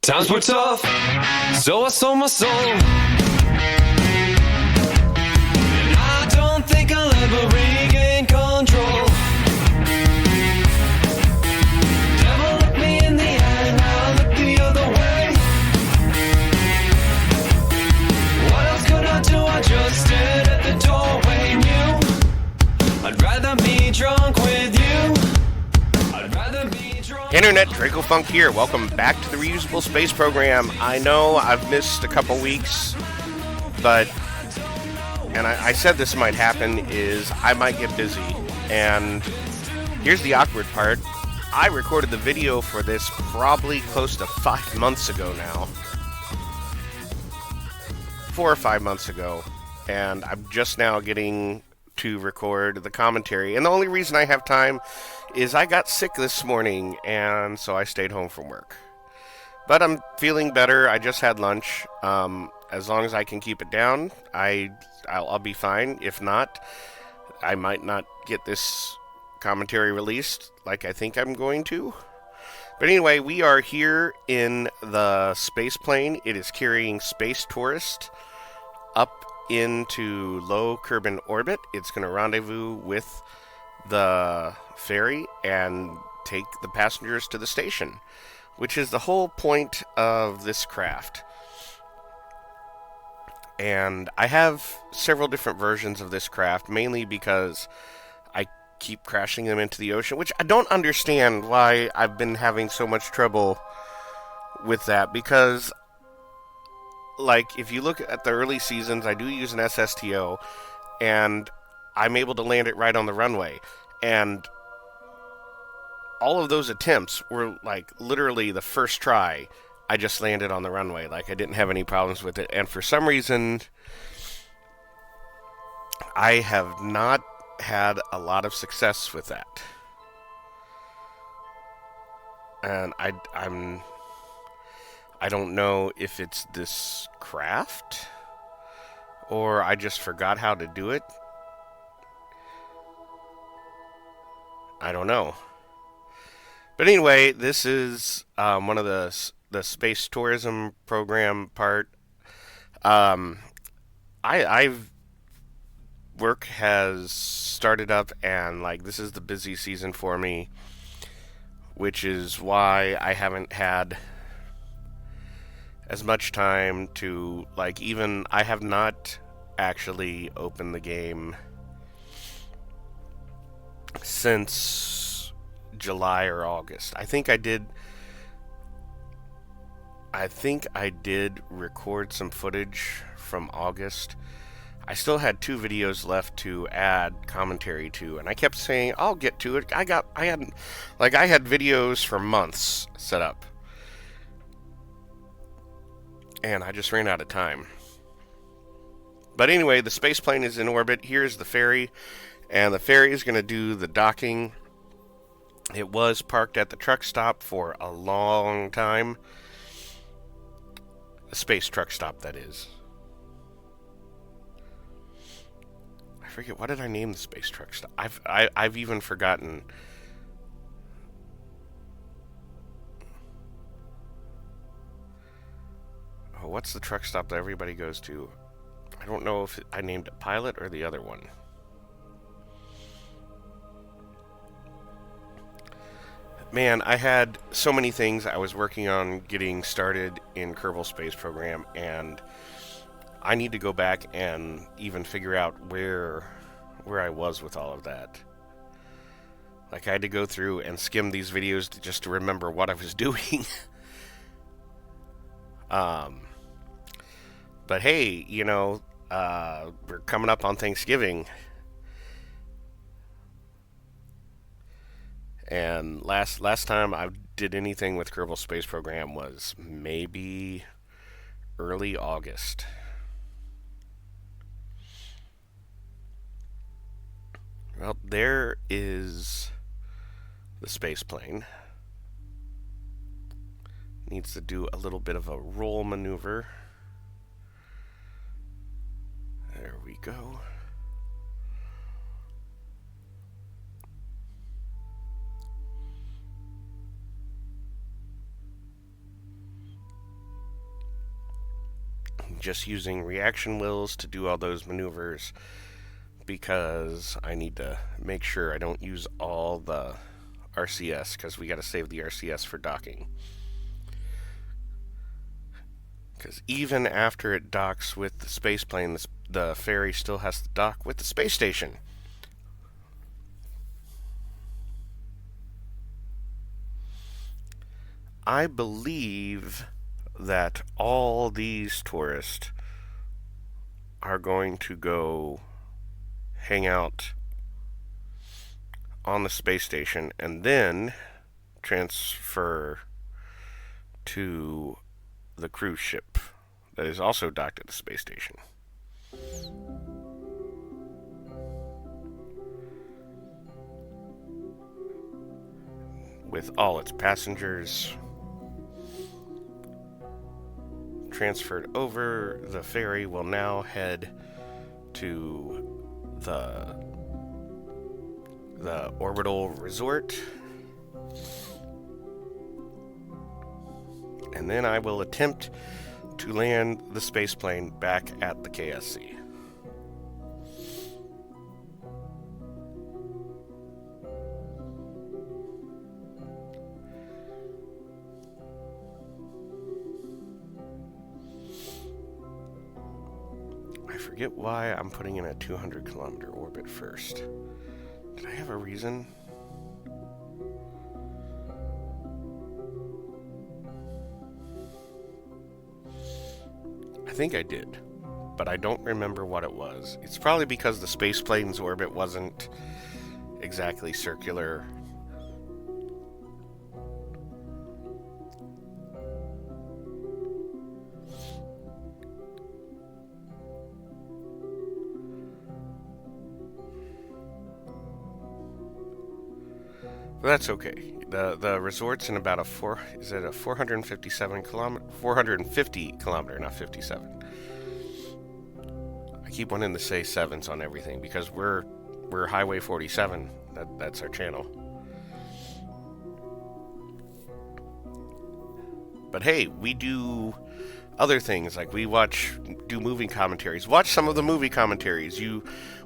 Times were tough, so I sold my soul. And I don't think I'll ever regain control. Devil looked me in the eye, now I look the other way. What else could I do? I just stood at the doorway and knew I'd rather be drunk with you. I'd rather be drunk. Internet, Dracofunk here. Welcome back to the Reusable Space Program. I know I've missed a couple weeks, but, and I said this might happen, is I might get busy. And here's the awkward part. I recorded the video for this probably close to 5 months ago now. 4 or 5 months ago. And I'm just now getting to record the commentary. And the only reason I have time is I got sick this morning, and so I stayed home from work. But I'm feeling better. I just had lunch. As long as I can keep it down, I'll be fine. If not, I might not get this commentary released like I think I'm going to. But anyway, we are here in the space plane. It is carrying Space Tourist up into low Kerbal orbit. It's going to rendezvous with the ferry and take the passengers to the station, which is the whole point of this craft. And I have several different versions of this craft, mainly because I keep crashing them into the ocean, which I don't understand why I've been having so much trouble with that, because like, if you look at the early seasons, I do use an SSTO, and I'm able to land it right on the runway. And all of those attempts were, like, literally the first try, I just landed on the runway. Like, I didn't have any problems with it. And for some reason, I have not had a lot of success with that. And I don't know if it's this craft, or I just forgot how to do it. I don't know. But anyway, this is one of the space tourism program part. I've work has started up, and like, this is the busy season for me, which is why I haven't had as much time to, like, even I have not actually opened the game since July or August. I think I did record some footage from August. I still had 2 videos left to add commentary to, and I kept saying I'll get to it. I had videos for months set up, and I just ran out of time. But anyway, the space plane is in orbit. Here's the ferry, and the ferry is going to do the docking. It was parked at the truck stop for a long time. The space truck stop, that is. I forget, what did I name the space truck stop? I've even forgotten. Oh, what's the truck stop that everybody goes to? I don't know if I named it Pilot or the other one. Man, I had so many things I was working on getting started in Kerbal Space Program, and I need to go back and even figure out where I was with all of that. Like, I had to go through and skim these videos just to remember what I was doing. But hey, you know, we're coming up on Thanksgiving. And last time I did anything with Kerbal Space Program was maybe early August. Well, there is the space plane. Needs to do a little bit of a roll maneuver. There we go. just using reaction wheels to do all those maneuvers because I need to make sure I don't use all the RCS because we got to save the RCS for docking. Because even after it docks with the space plane, the ferry still has to dock with the space station. I believe that all these tourists are going to go hang out on the space station and then transfer to the cruise ship that is also docked at the space station. With all its passengers transferred over, the ferry will now head to the Orbital Resort. And then I will attempt to land the spaceplane back at the KSC. I forget why I'm putting in a 200 kilometer orbit first. Did I have a reason? I think I did, but I don't remember what it was. It's probably because the space plane's orbit wasn't exactly circular. But that's okay. The resort's in about a 450 kilometer, not 57. I keep wanting to say sevens on everything because we're Highway 47. That's our channel. But hey, we do other things, like we do movie commentaries. Watch some of the movie commentaries.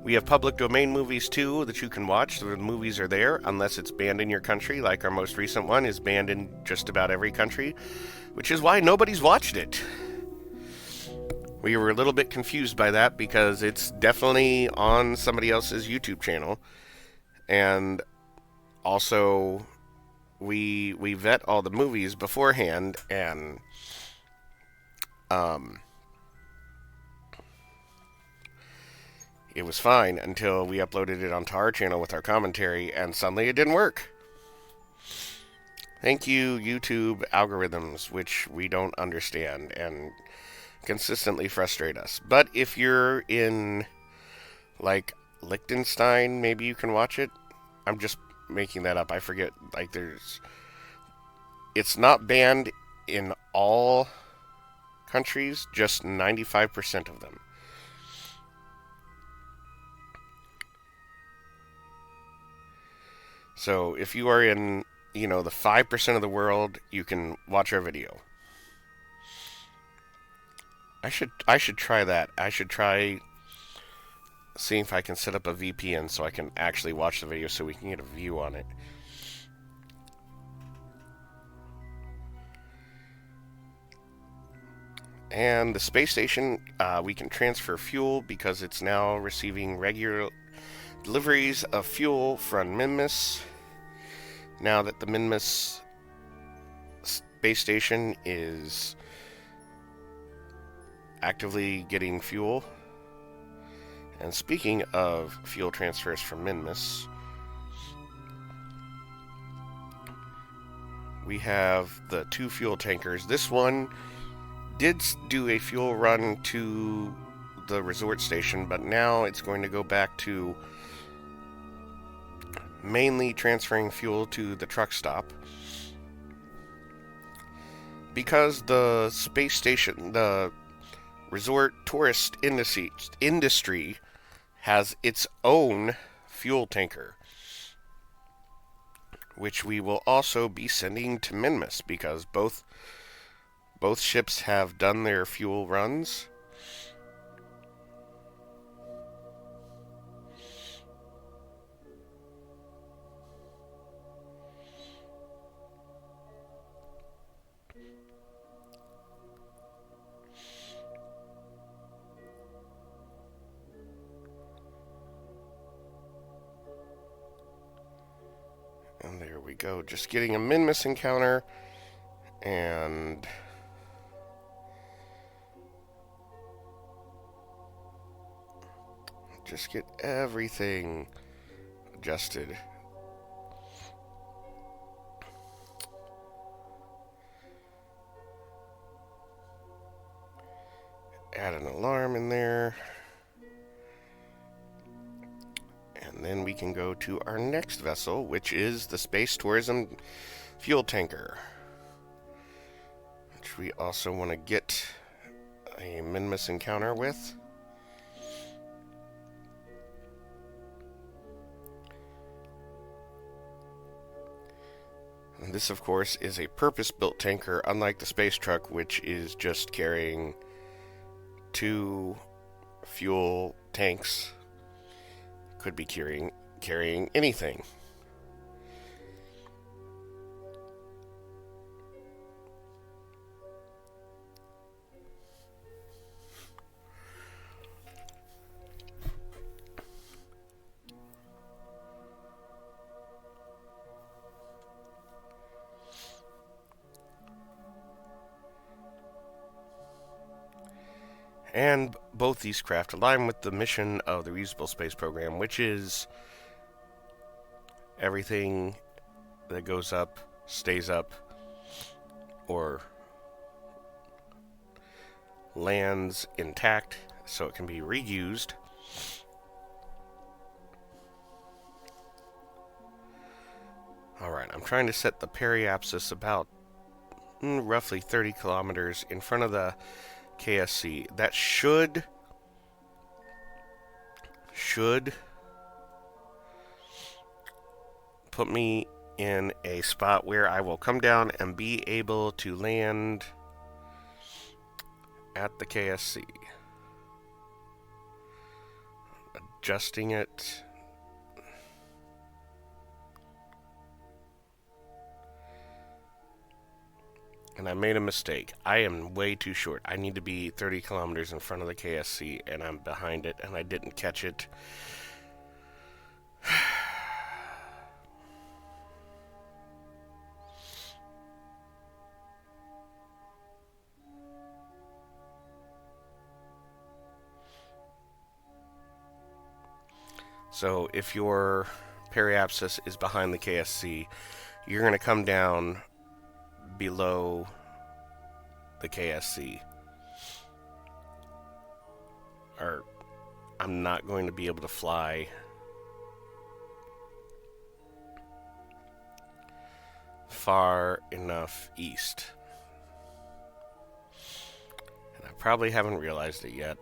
We have public domain movies too that you can watch. The movies are there unless it's banned in your country, like our most recent one is banned in just about every country, which is why nobody's watched it. We were a little bit confused by that because it's definitely on somebody else's YouTube channel. And also we vet all the movies beforehand, and it was fine until we uploaded it onto our channel with our commentary, and suddenly it didn't work. Thank you, YouTube algorithms, which we don't understand and consistently frustrate us. But if you're in, like, Liechtenstein, maybe you can watch it. I'm just making that up. I forget. Like, it's not banned in all countries, just 95% of them. So if you are in, the 5% of the world, you can watch our video. I should try that. I should try seeing if I can set up a VPN so I can actually watch the video so we can get a view on it. And the space station, we can transfer fuel because it's now receiving regular deliveries of fuel from Minmus. Now that the Minmus space station is actively getting fuel. And speaking of fuel transfers from Minmus, we have the 2 fuel tankers. This one did do a fuel run to the resort station, but now it's going to go back to mainly transferring fuel to the truck stop. Because the space station, the resort tourist industry has its own fuel tanker, which we will also be sending to Minmus, because both Both ships have done their fuel runs. And there we go. Just getting a min-miss encounter. And just get everything adjusted. Add an alarm in there. And then we can go to our next vessel, which is the Space Tourism Fuel Tanker, which we also want to get a min-miss encounter with. And this, of course, is a purpose-built tanker, unlike the space truck, which is just carrying 2 fuel tanks. Could be carrying anything. And both these craft align with the mission of the Reusable Space Program, which is everything that goes up stays up or lands intact so it can be reused. Alright, I'm trying to set the periapsis about roughly 30 kilometers in front of the KSC. That should put me in a spot where I will come down and be able to land at the KSC. Adjusting it. And I made a mistake. I am way too short. I need to be 30 kilometers in front of the KSC, and I'm behind it, and I didn't catch it. So if your periapsis is behind the KSC, you're going to come down below the KSC. Or I'm not going to be able to fly far enough east. And I probably haven't realized it yet.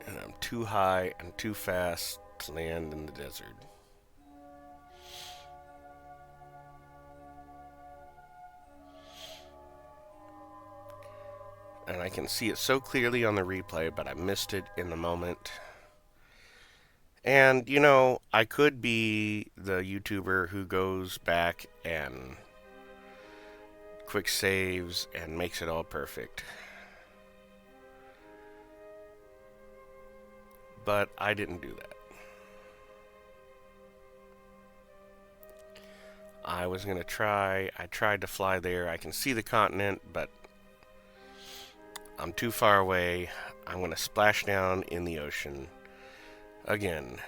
And I'm too high and too fast to land in the desert. And I can see it so clearly on the replay, but I missed it in the moment. And, you know, I could be the YouTuber who goes back and quick saves and makes it all perfect. But I didn't do that. I was going to try. I tried to fly there. I can see the continent, but I'm too far away. I'm going to splash down in the ocean again.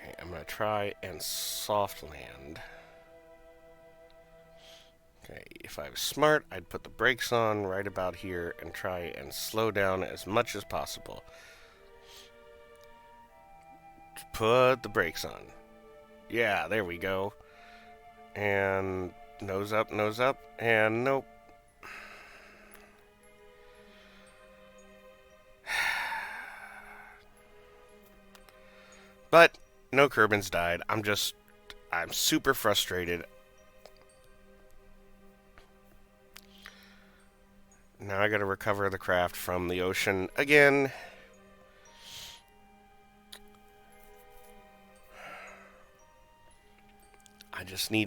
Okay, I'm going to try and soft land, Okay, if I was smart, I'd put the brakes on right about here and try and slow down as much as possible. Put the brakes on. Yeah, there we go. And nose up, and nope. But no Kerbins died. I'm super frustrated. Now I gotta recover the craft from the ocean again.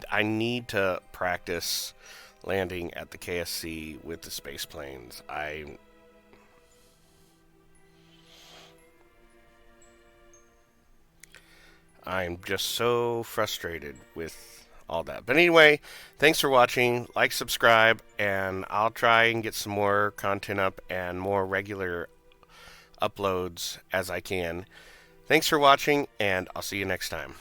I need to practice landing at the KSC with the space planes. I'm just so frustrated with all that. But anyway, thanks for watching. Like, subscribe, and I'll try and get some more content up and more regular uploads as I can. Thanks for watching, and I'll see you next time.